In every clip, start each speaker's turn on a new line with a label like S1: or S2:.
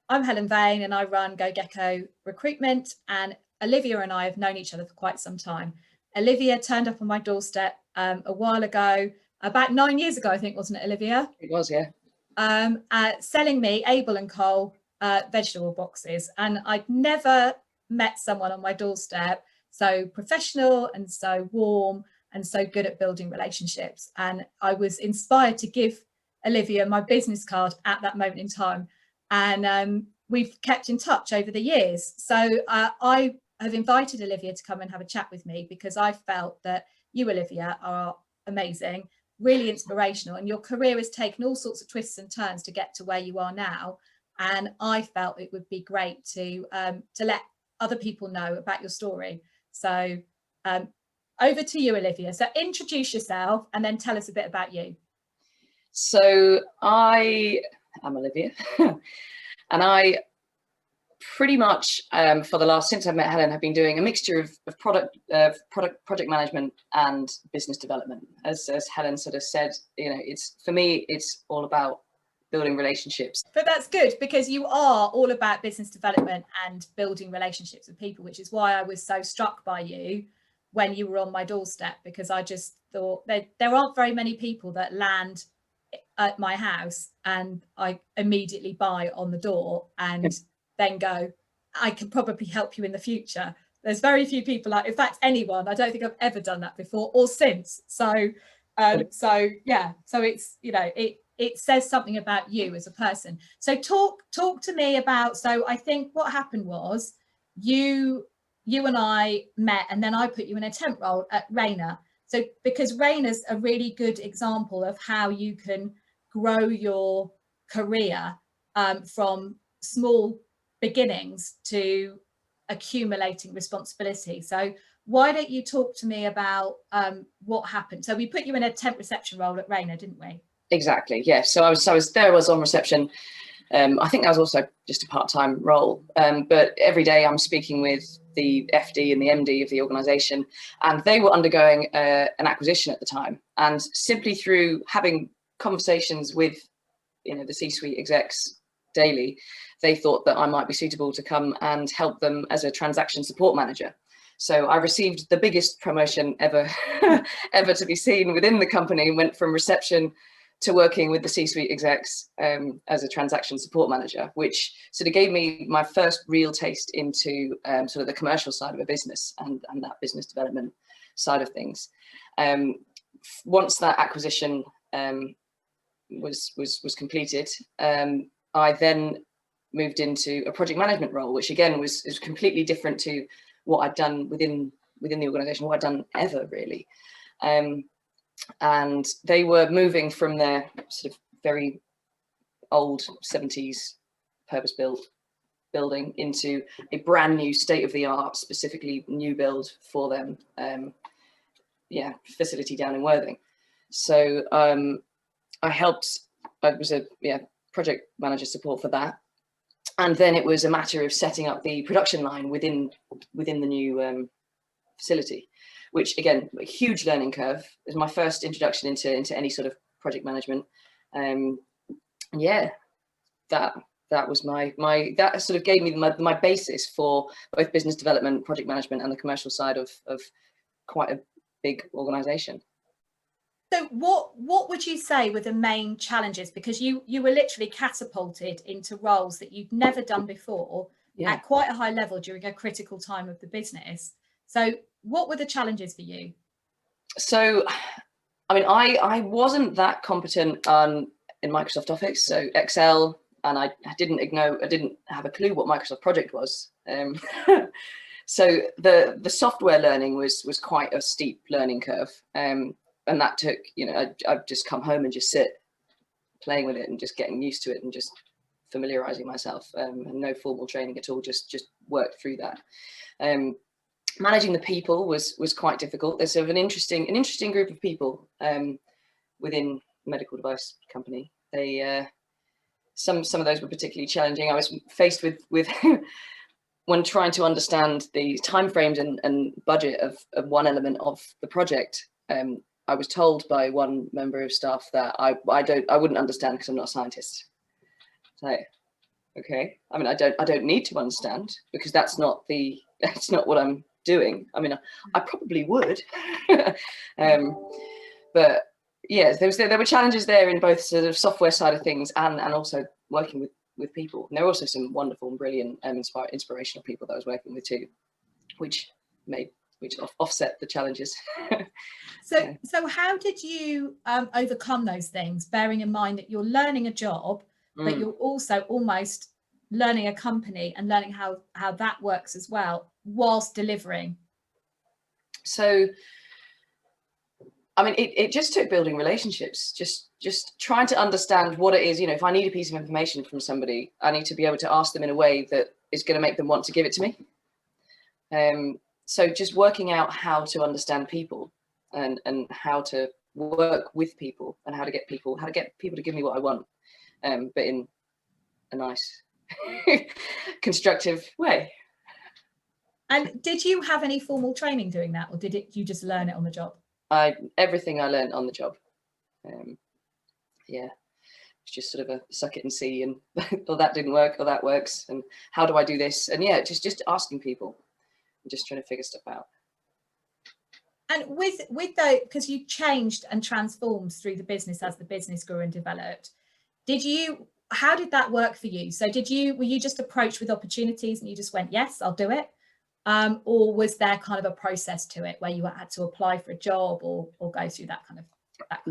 S1: I'm Helen Vane and I run GoGecko Recruitment, and Olivia and I have known each other for quite some time. Olivia turned up on my doorstep a while ago, about 9 years ago, I think, wasn't it, Olivia?
S2: It was, yeah.
S1: Selling me Abel and Cole vegetable boxes. And I'd never met someone on my doorstep so professional and so warm and so good at building relationships. And I was inspired to give Olivia my business card at that moment in time. And we've kept in touch over the years. So I have invited Olivia to come and have a chat with me because I felt that you, Olivia, are amazing, really inspirational, and your career has taken all sorts of twists and turns to get to where you are now. And I felt it would be great to let other people know about your story. So over to you, Olivia. So introduce yourself and then tell us a bit about you.
S2: So I am Olivia, and I pretty much for the last, since I've met Helen, have been doing a mixture of project management and business development. As Helen sort of said, you know, for me, it's all about building relationships.
S1: But that's good, because you are all about business development and building relationships with people, which is why I was so struck by you when you were on my doorstep, because I just thought that there aren't very many people that land at my house and I immediately buy on the door and then go, I can probably help you in the future. There's very few people, like, in fact, anyone. I don't think I've ever done that before or since. So yeah, so it's, you know, it says something about you as a person. So talk to me about, so I think what happened was you and I met, and then I put you in a temp role at Rayner. So because Rayner's a really good example of how you can grow your career from small beginnings to accumulating responsibility. So why don't you talk to me about what happened? So we put you in a temp reception role at Rayner, didn't we?
S2: Exactly, yeah. So I was on reception. I think that was also just a part-time role, but every day I'm speaking with the FD and the MD of the organisation, and they were undergoing an acquisition at the time. And simply through having conversations with, you know, the C-suite execs daily, they thought that I might be suitable to come and help them as a transaction support manager. So I received the biggest promotion ever, ever to be seen within the company, and went from reception to working with the C-suite execs as a transaction support manager, which sort of gave me my first real taste into sort of the commercial side of a business and that business development side of things. Once that acquisition was completed, I then moved into a project management role, which again was completely different to what I'd done within the organisation, what I'd done ever really. And they were moving from their sort of very old 70s purpose-built building into a brand new state-of-the-art, specifically new build for them, facility down in Worthing. So I was a project manager support for that. And then it was a matter of setting up the production line within the new facility, which again, a huge learning curve. It was my first introduction into any sort of project management. Yeah, that was that sort of gave me my basis for both business development, project management, and the commercial side of quite a big organization.
S1: So what would you say were the main challenges? Because you were literally catapulted into roles that you'd never done before at quite a high level during a critical time of the business. So what were the challenges for you?
S2: So, I mean, I wasn't that competent in Microsoft Office, so Excel, and I didn't have a clue what Microsoft Project was. So the software learning was quite a steep learning curve. And that took, you know, I'd just come home and just sit playing with it and just getting used to it and just familiarizing myself, and no formal training at all, just worked through that. Managing the people was quite difficult. There's sort of an interesting group of people within a medical device company. They some of those were particularly challenging. I was faced with when trying to understand the timeframes and budget of one element of the project. I was told by one member of staff that I wouldn't understand because I'm not a scientist. So okay. I mean, I don't need to understand, because that's not what I'm doing. I mean, I probably would, but yeah, there were challenges there in both sort of software side of things and also working with people. And there were also some wonderful and brilliant inspirational people that I was working with too, which offset the challenges.
S1: So how did you overcome those things, bearing in mind that you're learning a job, but you're also almost learning a company and learning how that works as well, whilst delivering?
S2: So, I mean, it just took building relationships, just trying to understand what it is. You know, if I need a piece of information from somebody, I need to be able to ask them in a way that is going to make them want to give it to me. So just working out how to understand people and how to work with people and how to get people to give me what I want, but in a nice, constructive way.
S1: And did you have any formal training doing that, or you just learn it on the job?
S2: Everything I learned on the job. Yeah, it's just sort of a suck it and see, and or that didn't work, or that works, and how do I do this? And yeah, just asking people, and just trying to figure stuff out.
S1: And with the, because you changed and transformed through the business as the business grew and developed, how did that work for you? So were you just approached with opportunities and you just went, yes, I'll do it? Or was there kind of a process to it where you had to apply for a job or go through that kind of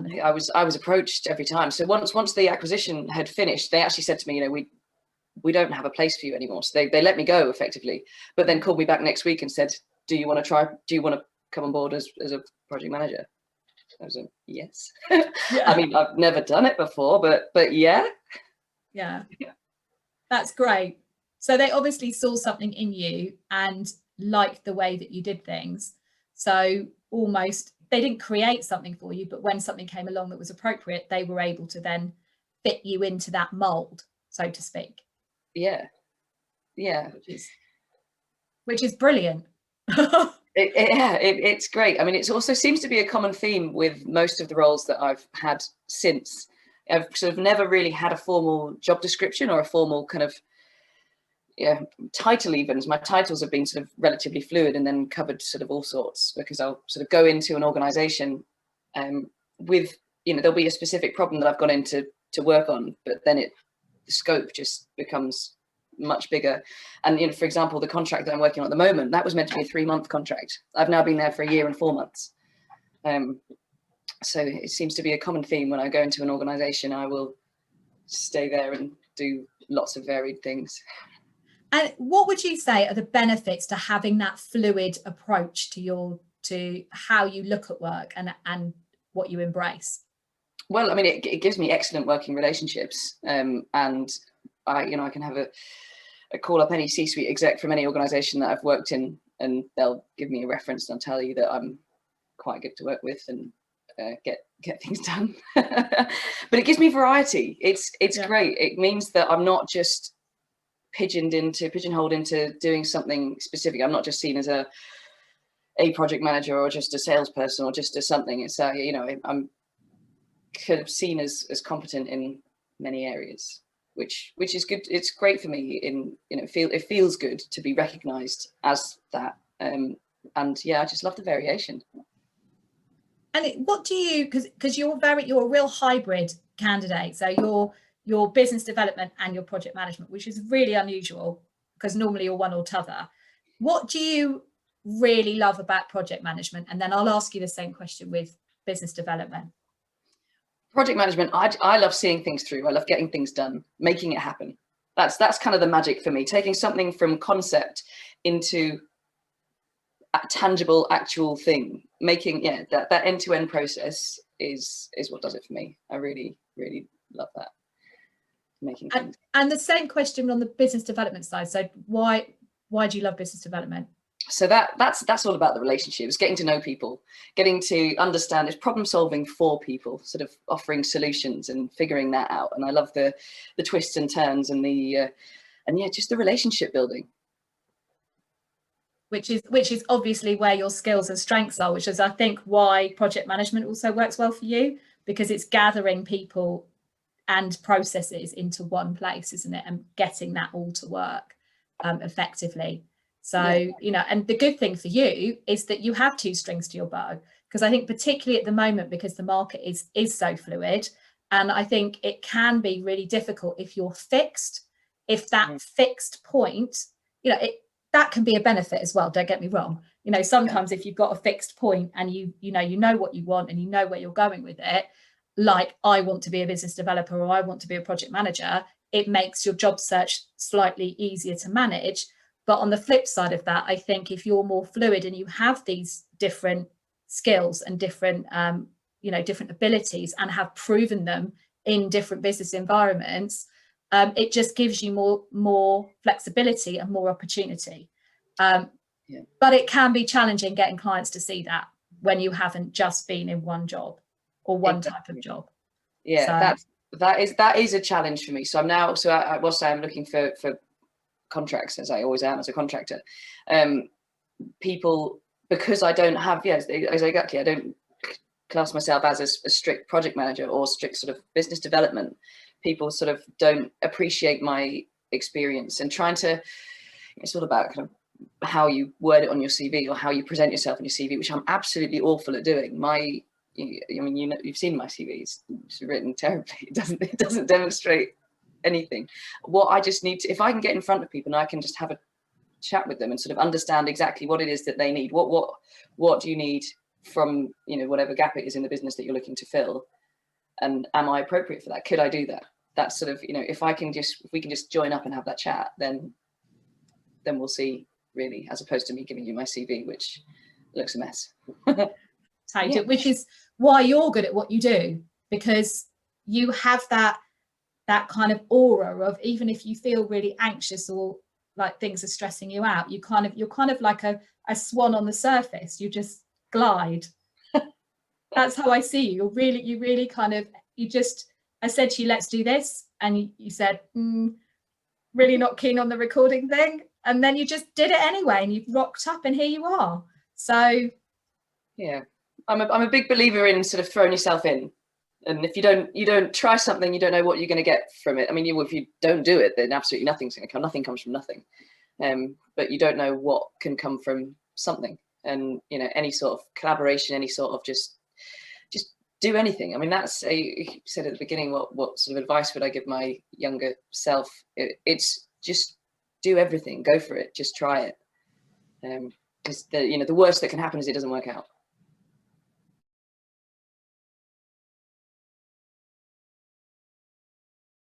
S1: thing?
S2: I was approached every time. So once the acquisition had finished, they actually said to me, you know, we don't have a place for you anymore. So they let me go effectively, but then called me back next week and said, do you want to come on board as a project manager? I was like, yes. Yeah. I mean, I've never done it before, but yeah.
S1: Yeah. That's great. So they obviously saw something in you and liked the way that you did things. So almost they didn't create something for you, but when something came along that was appropriate, they were able to then fit you into that mold, so to speak.
S2: Yeah.
S1: Which is brilliant.
S2: It's great. I mean, it also seems to be a common theme with most of the roles that I've had since. I've sort of never really had a formal job description or a formal kind of title. Even my titles have been sort of relatively fluid and then covered sort of all sorts, because I'll sort of go into an organization with, you know, there'll be a specific problem that I've gone in to work on, but then the scope just becomes much bigger. And, you know, for example, the contract that I'm working on at the moment, that was meant to be a 3-month contract. I've now been there for 1 year and 4 months. So it seems to be a common theme. When I go into an organization, I will stay there and do lots of varied things.
S1: And what would you say are the benefits to having that fluid approach to how you look at work and what you embrace?
S2: Well, I mean, it gives me excellent working relationships, and I can have a call up any C-suite exec from any organization that I've worked in, and they'll give me a reference and tell you that I'm quite good to work with and get things done. But it gives me variety. It's great. It means that I'm not just pigeonholed into doing something specific. I'm not just seen as a project manager or just a salesperson or just as something. It's I'm kind of seen as competent in many areas, which is good. It's great for me. It feels good to be recognized as that. And yeah, I just love the variation.
S1: And what do you, because you're a real hybrid candidate. So your business development and your project management, which is really unusual because normally you're one or t'other. What do you really love about project management? And then I'll ask you the same question with business development.
S2: Project management, I love seeing things through. I love getting things done, making it happen. That's kind of the magic for me. Taking something from concept into a tangible, actual thing. Making that end-to-end process is what does it for me. I really, really love that. Making things.
S1: And the same question on the business development side. So why do you love business development?
S2: So that's all about the relationships, getting to know people, getting to understand, it's problem solving for people, sort of offering solutions and figuring that out. And I love the twists and turns and just the relationship building.
S1: Which is obviously where your skills and strengths are, which is I think why project management also works well for you, because it's gathering people and processes into one place, isn't it? And getting that all to work effectively. So, you know, and the good thing for you is that you have two strings to your bow, because I think particularly at the moment, because the market is so fluid, and I think it can be really difficult if you're fixed, if that fixed point, you know, that can be a benefit as well, don't get me wrong. You know, sometimes if you've got a fixed point and you know what you want and you know where you're going with it, like I want to be a business developer or I want to be a project manager, it makes your job search slightly easier to manage. But on the flip side of that, I think if you're more fluid and you have these different skills and different, different abilities and have proven them in different business environments, it just gives you more flexibility and more opportunity. But it can be challenging getting clients to see that when you haven't just been in one job or one type of job.
S2: Yeah, so that is a challenge for me. So I will say I'm looking for contracts, as I always am as a contractor. People, because I don't have, exactly, I don't class myself as a strict project manager or strict sort of business development. People sort of don't appreciate my experience, and trying to, it's all about kind of how you word it on your CV or how you present yourself on your CV, which I'm absolutely awful at doing. You've seen my CV, it's written terribly. It doesn't demonstrate anything. What I just need to, if I can get in front of people and I can just have a chat with them and sort of understand exactly what it is that they need, what do you need from, whatever gap it is in the business that you're looking to fill, and am I appropriate for that? Could I do that? That's sort of, if we can just join up and have that chat, then we'll see, really, as opposed to me giving you my CV, which looks a mess.
S1: Which is why you're good at what you do, because you have that kind of aura of, even if you feel really anxious or like things are stressing you out, you're kind of like a swan on the surface. You just glide. That's how I see you. You really kind of, I said to you, let's do this, and you said, really not keen on the recording thing, and then you just did it anyway, and you've rocked up, and here you are. So
S2: yeah, I'm a big believer in sort of throwing yourself in, and if you don't try something, you don't know what you're going to get from it. I mean, if you don't do it, then absolutely nothing's going to come. Nothing comes from nothing. But you don't know what can come from something, and any sort of collaboration, any sort of just do anything. I mean, you said at the beginning, what sort of advice would I give my younger self? It's just do everything, go for it, just try it. Because the worst that can happen is it doesn't work out.